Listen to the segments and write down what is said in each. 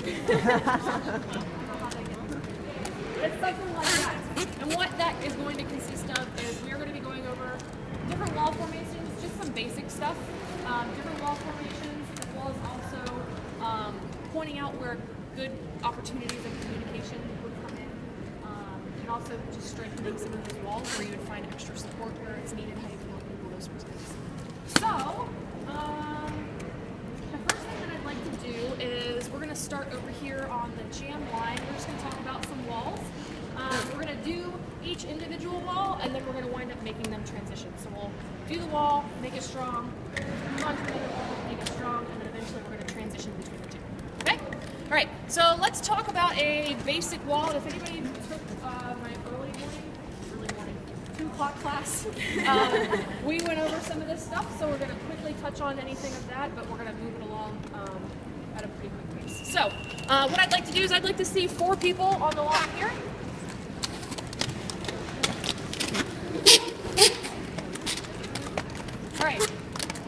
It's something like that. And what that is going to consist of is we are going to be going over different wall formations, just some basic stuff, different wall formations, as well as also pointing out where good opportunities of communication would come in, and also just strengthening some of those walls where you would find extra support where it's needed, how you can help people, those sorts of things. So, the first thing that I'd like to do is we're going to start over here on the jam line. We're just going to talk about some walls. We're going to do each individual wall, and then we're going to wind up making them transition. So we'll do the wall, make it strong, move on to another wall, make it strong, and then eventually we're going to transition between the two. Okay? All right, so let's talk about a basic wall. If anybody took my early morning, 2 o'clock class, we went over some of this stuff, so we're going to quickly touch on anything of that, but we're going to move it along at a pretty quick pace. So what I'd like to do is I'd like to see 4 people on the line here. All right,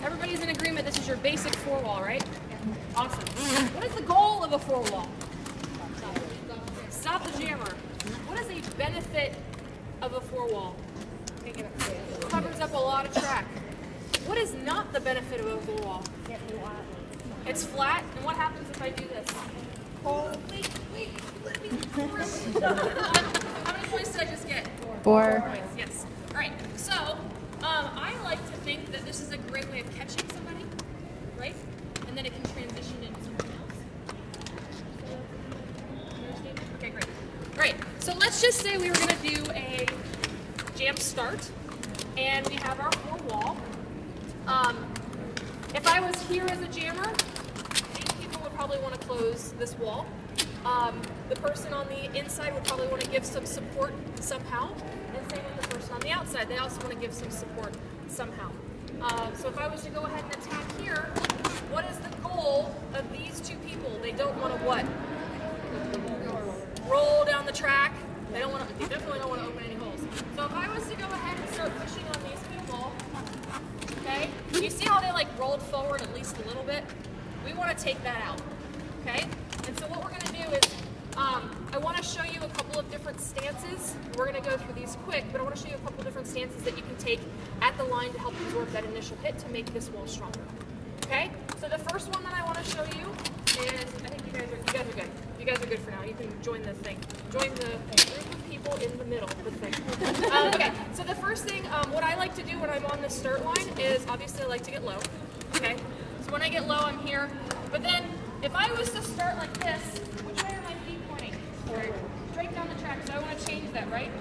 everybody's in agreement this is your basic 4-wall, right? Awesome. What is the goal of a 4-wall? Stop the jammer. What is a benefit of a 4-wall? It covers up a lot of track. What is not the benefit of a 4-wall? It's flat. And what happens if I do this? Oh, wait, let me How many points did I just get? 4 points, yes. All right, so I like to think that this is a great way of catching somebody, right? And then it can transition into something else. Okay, great. All right, so let's just say we were going to do a jam start, and we have our 4-wall. If I was here as a jammer, these people would probably want to close this wall. The person on the inside would probably want to give some support somehow, and same with the person on the outside. They also want to give some support somehow. So if I was to go ahead and attack here, what is the goal of these 2 people? They don't want to what? Roll down the track. They definitely don't want to open any holes. So if I was to go ahead and start pushing on these people, okay, you see how they like rolled forward at least a little bit? We want to take that out, okay? And so what we're going to do is, I want to show you a couple of different stances. We're going to go through these quick, but I want to show you a couple of different stances that you can take at the line to help absorb that initial hit to make this wall stronger. Okay? So the first one that I want to show you is, I think you guys are good. You guys are good for now. You can join the thing. Join the group of people in the middle of the thing. Okay, so the first thing, what I like to do when I'm on the start line is, obviously I like to get low. Okay? So when I get low, I'm here. But then, if I was to start like this, which way are my feet pointing? Straight down the track, so I want to change that, right?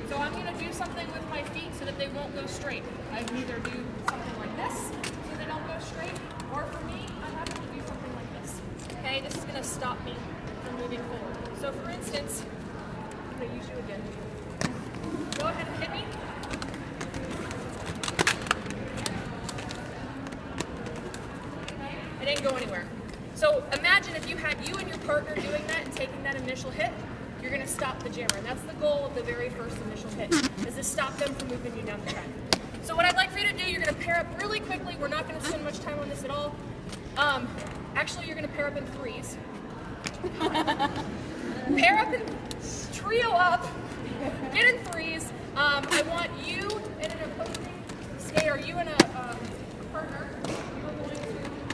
So I'm going to do something with my feet so that they won't go straight. I can either do something like this, so they don't go straight, or for me, I'm having to do something like this. Okay, this is going to stop me from moving forward. So for instance, I'm going to use you again. Go ahead and hit me. It didn't go anywhere. So imagine if you had you and your partner doing that and taking that initial hit, you're going to stop the jammer. And that's the goal of the very first initial hit, is to stop them from moving you down the track. So what I'd like for you to do, you're going to pair up really quickly. We're not going to spend much time on this at all. Actually, you're going to pair up in 3s. Pair up and trio up. Get in 3s. I want you and an opposing skate, or you and a partner. You're going to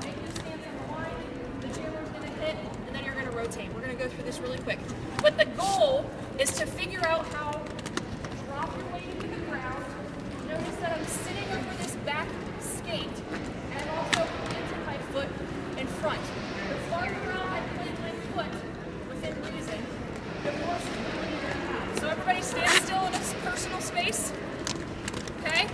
make your stance on the line. The jammer's going to hit, and then you're going to rotate. We're going to go through this really quick. But the goal is to figure out how to drop your weight into the ground. Notice that I'm sitting over this back skate, and I'm also planting my foot in front. The farther out I plant my foot within reason, the more stability I have. So everybody stand still in a personal space. Okay?